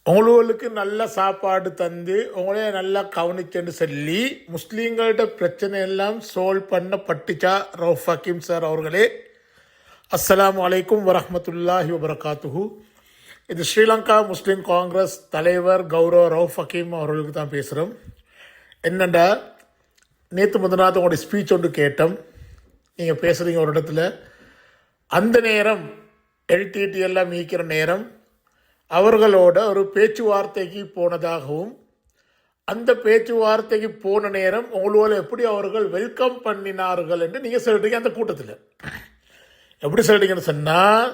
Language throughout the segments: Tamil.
உங்களுக்கு நல்ல சாப்பாடு தந்து உங்களே நல்லா கவனிச்சுன்னு சொல்லி முஸ்லீம்கள்ட்ட பிரச்சனை எல்லாம் சால்வ் பண்ணப்பட்டுச்சா ரவுஃப் ஹக்கீம் சார் அவர்களே. அஸ்ஸலாமு அலைக்கும் வரஹ்மத்துல்லாஹி வபரகாத்துஹு. இது ஸ்ரீலங்கா முஸ்லீம் காங்கிரஸ் தலைவர் கௌரவ ரவுஃப் ஹக்கீம் அவர்களுக்கு தான் பேசுகிறோம். என்னண்டா, நேற்று முதனாவது உங்களுடைய ஸ்பீச் ஒன்று கேட்டோம். நீங்கள் பேசுகிறீங்க ஒரு இடத்துல. அந்த நேரம் எல்டிடி எல்லாம் மீக்கிற நேரம் அவர்களோட ஒரு பேச்சுவார்த்தைக்கு போனதாகவும், அந்த பேச்சுவார்த்தைக்கு போன நேரம் உங்களோட எப்படி அவர்கள் வெல்கம் பண்ணினார்கள் என்று நீங்கள் சொல்கிறீங்க. அந்த கூட்டத்தில் எப்படி சொல்கிறீங்கன்னு சொன்னால்,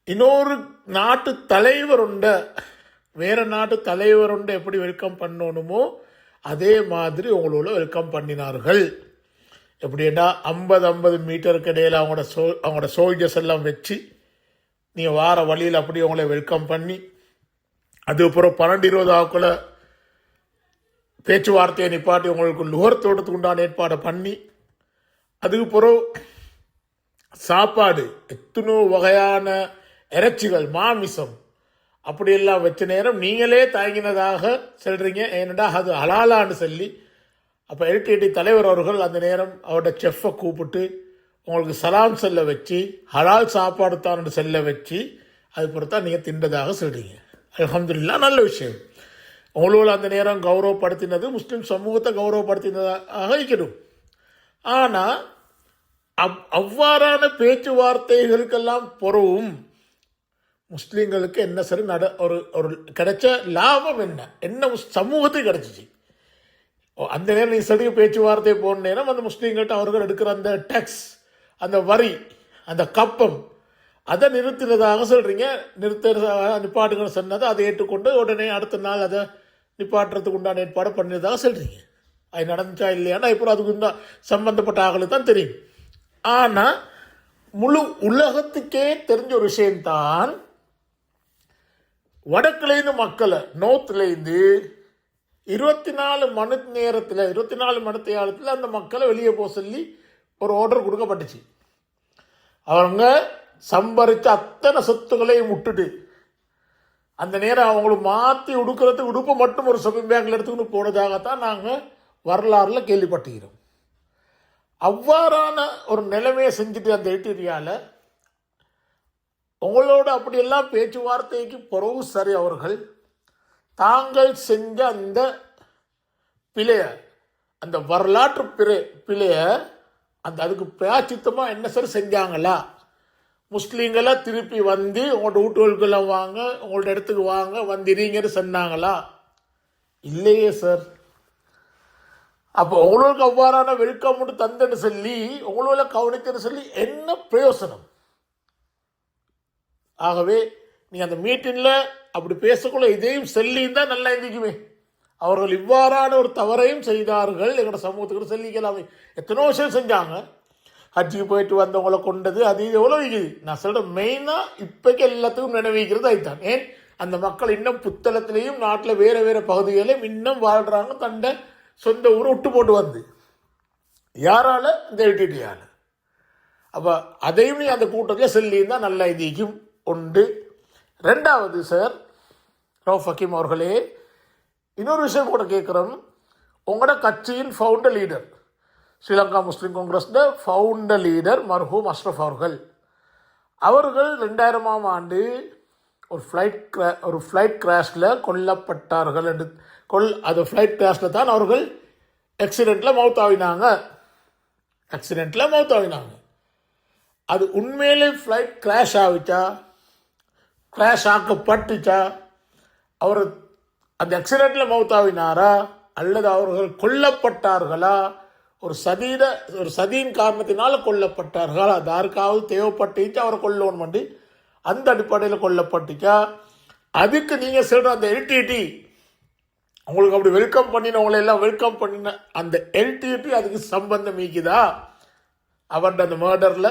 இன்னொரு நாட்டு தலைவர் உண்ட, வேறு நாட்டு தலைவர் உண்ட எப்படி வெல்கம் பண்ணணுமோ அதே மாதிரி உங்களோட வெல்கம் பண்ணினார்கள். எப்படின்னா 50 மீட்டருக்கு இடையில் அவங்களோட சோல்ஜர்ஸ் எல்லாம் வச்சு நீங்கள் வார வழியில் அப்படி உங்களை வெல்கம் பண்ணி, அதுக்கப்புறம் 12-20 ஆக்குள்ள பேச்சுவார்த்தையை நிப்பாட்டி உங்களுக்கு லுகர் தோட்டத்துக்கு உண்டான ஏற்பாடை பண்ணி, அதுக்கப்புறம் சாப்பாடு எத்தனோ வகையான இறைச்சிகள் மாமிசம் அப்படியெல்லாம் வச்ச நேரம் நீங்களே தயங்கினதாக சொல்கிறீங்க. ஏனெண்டா அது ஹலாலான்னு சொல்லி, அப்போ எல்டிடி தலைவர் அவர்கள் அந்த நேரம் அவரோட செஃப்பை கூப்பிட்டு உங்களுக்கு சலாம் செல்ல வச்சு, ஹலால் சாப்பாடு தான் செல்ல வச்சு, அது பொறுத்தான் நீங்கள் தின்றதாக சொல்கிறீங்க. அல்ஹம்துலில்லாஹ், நல்ல விஷயம். உங்களோட அந்த நேரம் கௌரவப்படுத்தினது முஸ்லீம் சமூகத்தை கௌரவப்படுத்தினதாக இருக்கணும். ஆனால் அவ்வாறான பேச்சுவார்த்தைகளுக்கெல்லாம் பொறவும் முஸ்லீம்களுக்கு என்ன சரி ஒரு கிடைச்ச லாபம் என்ன சமூகத்துக்கு கிடைச்சிச்சு. அந்த நேரம் நீ சரி பேச்சுவார்த்தை போன நேரம் அந்த முஸ்லீம்கிட்ட அவர்கள் எடுக்கிற அந்த டேக்ஸ், அந்த வரி, அந்த கப்பம், அதை நிறுத்தினதாக சொல்கிறீங்க. நிப்பாட்டுங்கன்னு சொன்னதை அதை ஏற்றுக்கொண்டு உடனே அடுத்த நாள் அதை நிப்பாட்டுறதுக்கு உண்டான ஏற்பாடு பண்ணினதாக சொல்கிறீங்க. அது நடந்துச்சா இல்லையானா இப்போ அதுக்கு சம்பந்தப்பட்ட ஆகளுக்கு தான் தெரியும். ஆனால் முழு உலகத்துக்கே தெரிஞ்ச ஒரு விஷயம்தான், வடக்குலேருந்து மக்களை நோர்த்துலேருந்து 24 மணி நேரத்தில் 24 மணி நேரத்தில் அந்த மக்களை வெளியே போக சொல்லி ஒரு ஆர்டர் கொடுக்கப்பட்டுச்சு. அவங்க சம்பரித்த அத்தனை சொத்துக்களையும் விட்டுட்டு அந்த நேரம் அவங்களுக்கு மாற்றி உடுக்கிறதுக்கு உடுப்பு மட்டும் ஒரு ஷாப்பிங் பேக்கில் எடுத்துக்கிட்டு போனதாகத்தான் நாங்கள் வரலாறுல கேள்விப்பட்டுக்கிறோம். அவ்வாறான ஒரு நிலைமையை செஞ்சுட்டு அந்த எல்டிடியால் உங்களோட அப்படியெல்லாம் பேச்சுவார்த்தைக்கு பிறகு சரி அவர்கள் தாங்கள் செஞ்ச அந்த பிழைய, அந்த வரலாற்று பிழைய அதுக்கு பிராச்சித்தமாக என்ன சார் செஞ்சாங்களா? முஸ்லீம்களை திருப்பி வந்து உங்களோட வீட்டுகளுக்கெல்லாம் வாங்க, உங்களோட இடத்துக்கு வாங்க வந்துடுங்கன்னு சொன்னாங்களா? இல்லையே சார். அப்போ உங்களுக்கு அவ்வாறான வெல்கம் மட்டும் தந்தன்னு சொல்லி உங்களோட கவனித்துன்னு சொல்லி என்ன பிரயோசனம்? ஆகவே நீங்கள் அந்த மீட்டிங்கில் அப்படி பேசக்குள்ள இதையும் சொல்லியும் தான் நல்லா இருந்துக்குமே. அவர்கள் இவ்வாறான ஒரு தவறையும் செய்தார்கள், எங்களோட சமூகத்துக்கு சொல்லிக்கலாமே. எத்தனோ விஷயம் செஞ்சாங்க. ஹஜ்ஜுக்கு போயிட்டு வந்தவங்களை கொண்டது அது இது எவ்வளோ இருக்குது. நான் சொல்கிறேன், மெயினாக இப்போக்கு எல்லாத்துக்கும் நினைவிக்கிறது அதுதான். ஏன் அந்த மக்கள் இன்னும் புத்தளத்திலையும் நாட்டில் வேறு வேறு பகுதிகளையும் இன்னும் வாழ்கிறாங்க, தண்டை சொந்த ஊரை விட்டு போட்டு வந்து. யாரால? இந்த எல்டிடியால். அப்போ அதையும் நீ அந்த கூட்டத்தில் சொல்லியும் தான் நல்லா இதிக்கும் உண்டு. ரெண்டாவது சார் ரவுஃப் ஹக்கீம் அவர்களே, இன்னொரு விஷயம் கூட கேட்குறோம். உங்களோட கட்சியின் ஃபவுண்டர் லீடர், ஸ்ரீலங்கா முஸ்லீம் காங்கிரஸோட ஃபவுண்டர் லீடர் மர்ஹூம் அஷ்ரஃப் அவர்கள் 2000ஆம் ஆண்டு ஒரு ஃப்ளைட் கிராஷில் கொல்லப்பட்டார்கள் என்று அது ஃப்ளைட் கிராஷில் தான் அவர்கள் ஆக்சிடெண்ட்டில் மவுத்தாவினாங்க. அது உண்மையிலே ஃப்ளைட் கிராஷ் ஆகிச்சா, கிராஷ் ஆக்கப்பட்டுச்சா, அவர் அந்த ஆக்சிடெண்ட்டில் மவுத்தாவினாரா அல்லது அவர்கள் கொல்லப்பட்டார்களா, ஒரு சதியின் காரணத்தினால கொல்லப்பட்டார்களா, அது யாருக்காவது தேவைப்பட்டுச்சு அவரை கொல்லணும் பண்ணி அந்த அடிப்படையில் கொல்லப்பட்டுச்சா? அதுக்கு நீங்கள் சொல்கிற அந்த எல்டிடி உங்களுக்கு அப்படி வெல்கம் பண்ணினவங்களை எல்லாம் வெல்கம் பண்ணின அந்த எல்டிடி அதுக்கு சம்பந்தம் மீக்குதா? அவர்கிட்ட அந்த மர்டரில்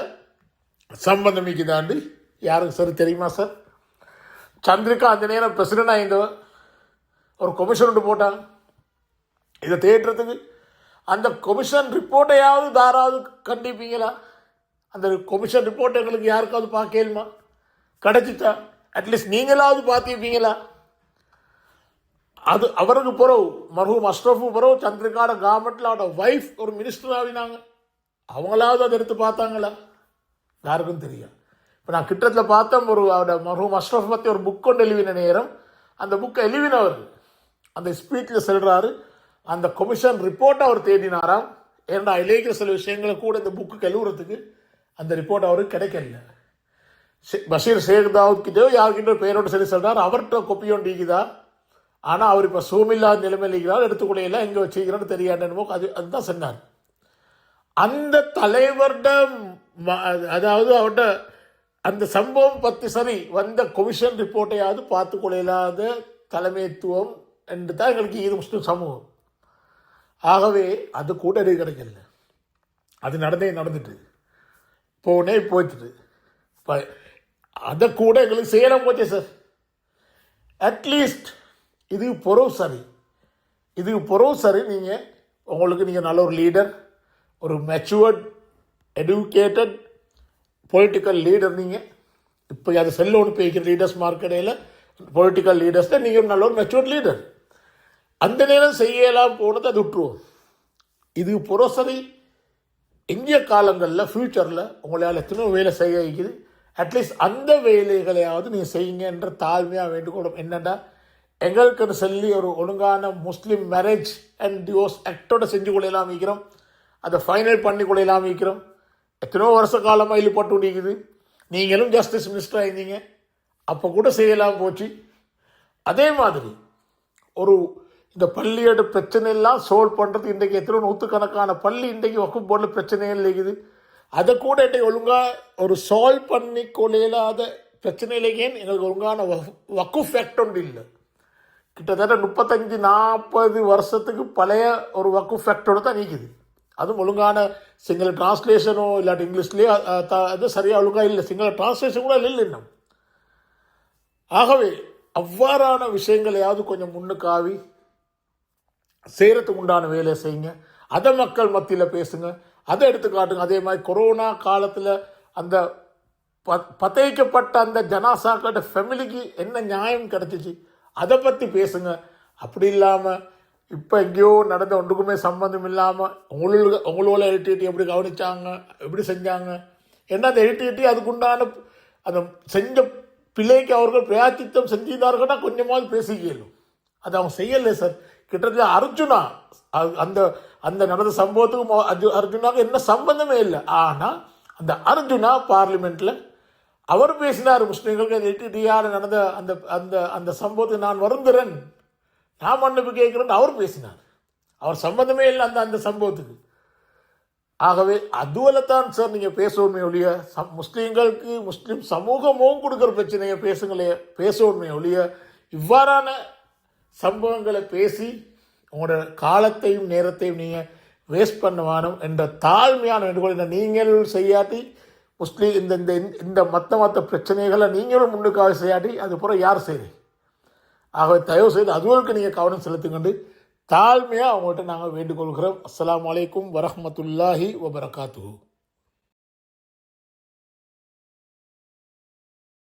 சம்பந்தம் மீக்குதாண்டு யாருக்கு சரி தெரியுமா சார்? சந்திரிகா அந்த நேரம் பிரசிடென்ட் ஆயிருந்தவன் ஒரு கொமிஷன் ஒன்று போட்டாங்க இதை தேடுறதுக்கு. அந்த கொமிஷன் ரிப்போர்ட்டையாவது தாராவது கண்டிப்பீங்களா? அந்த கொமிஷன் ரிப்போர்ட் எங்களுக்கு யாருக்காவது பார்க்கலுமா? கிடச்சிட்டா அட்லீஸ்ட் நீங்களாவது பார்த்துருப்பீங்களா? அது அவருக்கு பிறகு மர்ஹூம் அஷ்ரஃபு பிறகு சந்திரிகாட கவர்மெண்ட்ல அவரோட வைஃப் ஒரு மினிஸ்டர் ஆகினாங்க. அவங்களாவது அதை எடுத்து பார்த்தாங்களா? யாருக்கும் தெரியும். இப்போ நான் கிட்டத்தில் பார்த்தேன், ஒரு அவரோட மர்ஹூம் அஷ்ரஃப் பற்றி ஒரு புக் கொண்டு எழுவின நேரம், அந்த புக்கை எழுவினவர் அந்த ஸ்பீச்சில் சொல்கிறாரு, அந்த கமிஷன் ரிப்போர்ட்டை அவர் தேடினாராம். ஏன்னா இலக்கிய சில விஷயங்களை கூட இந்த புக்கு எழுவுறதுக்கு அந்த ரிப்போர்ட் அவருக்கு கிடைக்கல. பஷீர் ஷேக் தாவூத் கிட்டோ யாருக்கிட்ட பேரோடு சரி சொல்கிறார், அவர்கிட்ட கொப்பி ஒன்று இருக்குதா, ஆனால் அவர் இப்போ சூமில்லாத நிலைமையில் இருக்கிறார், எடுத்துக்கூடையெல்லாம் எங்கே வச்சுக்கிறான்னு தெரியாதுன்னு அதுதான் சொன்னார். அந்த தலைவர்கிட்ட அதாவது அவர்கிட்ட அந்த சம்பவம் பற்றி சரி வந்த கொமிஷன் ரிப்போர்ட்டையாவது பார்த்து கொள்ளையில்லாத தலைமைத்துவம் என்று தான் எங்களுக்கு இது முஸ்லிம் சமூகம். ஆகவே அது கூட எனக்கு கிடைக்கல. அது நடந்துட்டு போயிட்டு அதை கூட எங்களுக்கு செய்யலாம் போச்சே சார். அட்லீஸ்ட் இதுக்கு பொறவு சரி நீங்கள் உங்களுக்கு நீங்கள் நல்ல ஒரு லீடர், ஒரு மெச்சுவர்ட் எடுக்கேட்டட் பொலிட்டிக்கல் லீடர். நீங்கள் இப்போ அது செல்லோன்னு போய்க்கிற லீடர்ஸ் மார்க்கெடையில் பொலிட்டிக்கல் லீடர்ஸில் நீங்கள் நல்ல ஒரு மெச்சுவர்ட் லீடர். அந்த நேரம் செய்யலாம் போனது அது விட்டுருவோம். இது புறசரி எங்கிய காலங்களில் ஃப்யூச்சரில் உங்களால் எத்தனையோ வேலை செய்ய வைக்குது. அட்லீஸ்ட் அந்த வேலைகளையாவது நீங்கள் செய்யுங்க என்ற தாழ்மையாக வேண்டுகோளும். என்னென்னா எங்களுக்கு சொல்லி ஒரு ஒழுங்கான முஸ்லீம் மேரேஜ் அண்ட் டிவோர்ஸ் ஆக்டோட செஞ்சு கொள்ளலாம் வைக்கிறோம், அதை ஃபைனல் பண்ணி கொள்ளலாம் வைக்கிறோம். எத்தனையோ வருஷ காலமாக இழுபட்டு முடிக்குது. நீங்களும் ஜஸ்டிஸ் மினிஸ்டர் ஆயிருந்தீங்க, அப்போ கூட செய்யலாம் போச்சு. அதே மாதிரி ஒரு இந்த பள்ளியோட பிரச்சனை எல்லாம் சால்வ் பண்ணுறது இன்றைக்கு எத்தனை நூற்றுக்கணக்கான பள்ளி இன்றைக்கு வகுப்பு போர்டில் பிரச்சனைகள் இருக்குது. அதை கூட இன்றைக்கு ஒழுங்காக ஒரு சால்வ் பண்ணி கொள்ளையில்லாத பிரச்சனையிலேயே எங்களுக்கு ஒழுங்கான வக்குஃப் ஆக்ட் ஒன்று இல்லை. கிட்டத்தட்ட 35-40 வருஷத்துக்கு பழைய ஒரு வக்குஃப் ஆக்டோடு தான் நீக்குது. அதுவும் ஒழுங்கான சிங்கள டிரான்ஸ்லேஷனோ இல்லாட்டி இங்கிலீஷ்லேயோ அது சரியாக ஒழுங்காக இல்லை, சிங்கள டிரான்ஸ்லேஷன் கூட இல்லை இன்னும். ஆகவே அவ்வாறான விஷயங்களையாவது கொஞ்சம் முன்னுக்காவி செய்கிறதுக்கு உண்டான வேலையை செய்யுங்க. அதை மக்கள் மத்தியில் பேசுங்க, அதை எடுத்து காட்டுங்க. அதே மாதிரி கொரோனா காலத்தில் அந்த பதைக்கப்பட்ட அந்த ஜனாசாக்களோட ஃபேமிலிக்கு என்ன நியாயம் கிடச்சிச்சு அதை பற்றி பேசுங்க. அப்படி இல்லாமல் இப்போ எங்கேயோ நடந்த ஒன்றுக்குமே சம்மந்தம் இல்லாமல் உங்களோட எடிட்டி எப்படி கவனித்தாங்க, எப்படி செஞ்சாங்க, ஏன்னா அந்த எடிட்டி அதுக்குண்டான அந்த செஞ்ச பிள்ளைக்கு அவர்கள் பிரயாச்சித்தம் செஞ்சிருந்தார்கள்னா கொஞ்சமாவது பேசிக்கலும். அது அவங்க செய்யலை சார். கிட்டத்தட்ட அர்ஜுனா அந்த அந்த நடந்த சம்பவத்துக்கும் அர்ஜுனாவுக்கு என்ன சம்பந்தமே இல்லை. ஆனால் அந்த அர்ஜுனா பார்லிமெண்ட்டில் அவர் பேசினார், முஸ்லீம்களுக்கு அது எட்டிடியார் நடந்த அந்த அந்த அந்த சம்பவத்துக்கு நான் வருந்துறேன், நான் மன்னிப்பு கேட்குறேன்னு அவர் பேசினார். அவர் சம்பந்தமே இல்லை அந்த அந்த சம்பவத்துக்கு. ஆகவே அதுவரை தான் சார் நீங்கள் பேசணுமே ஒழிய முஸ்லீம்களுக்கு முஸ்லீம் சமூகமும் கொடுக்குற பிரச்சனையை பேசணுமே ஒழிய இவ்வாறான சம்பவங்களை பேசி உங்களோட காலத்தையும் நேரத்தையும் நீங்கள் வேஸ்ட் பண்ண வேணும் என்ற தாழ்மையான வேண்டுகோள். நீங்கள் செய்யாட்டி முஸ்லீம் இந்த இந்த இந்த மற்ற பிரச்சனைகளை நீங்களும் முன்னுக்காக செய்யாட்டி அது பூரா யார் செய்யுது? ஆகவே தயவு செய்து அதுவருக்கு நீங்கள் கவனம் செலுத்துங்கண்டு தாழ்மையாக அவங்கள்ட்ட நாங்கள் வேண்டுகொள்கிறோம். அஸ்ஸலாமு அலைக்கும் வரஹ்மத்துல்லாஹி வபரகாத்துஹு.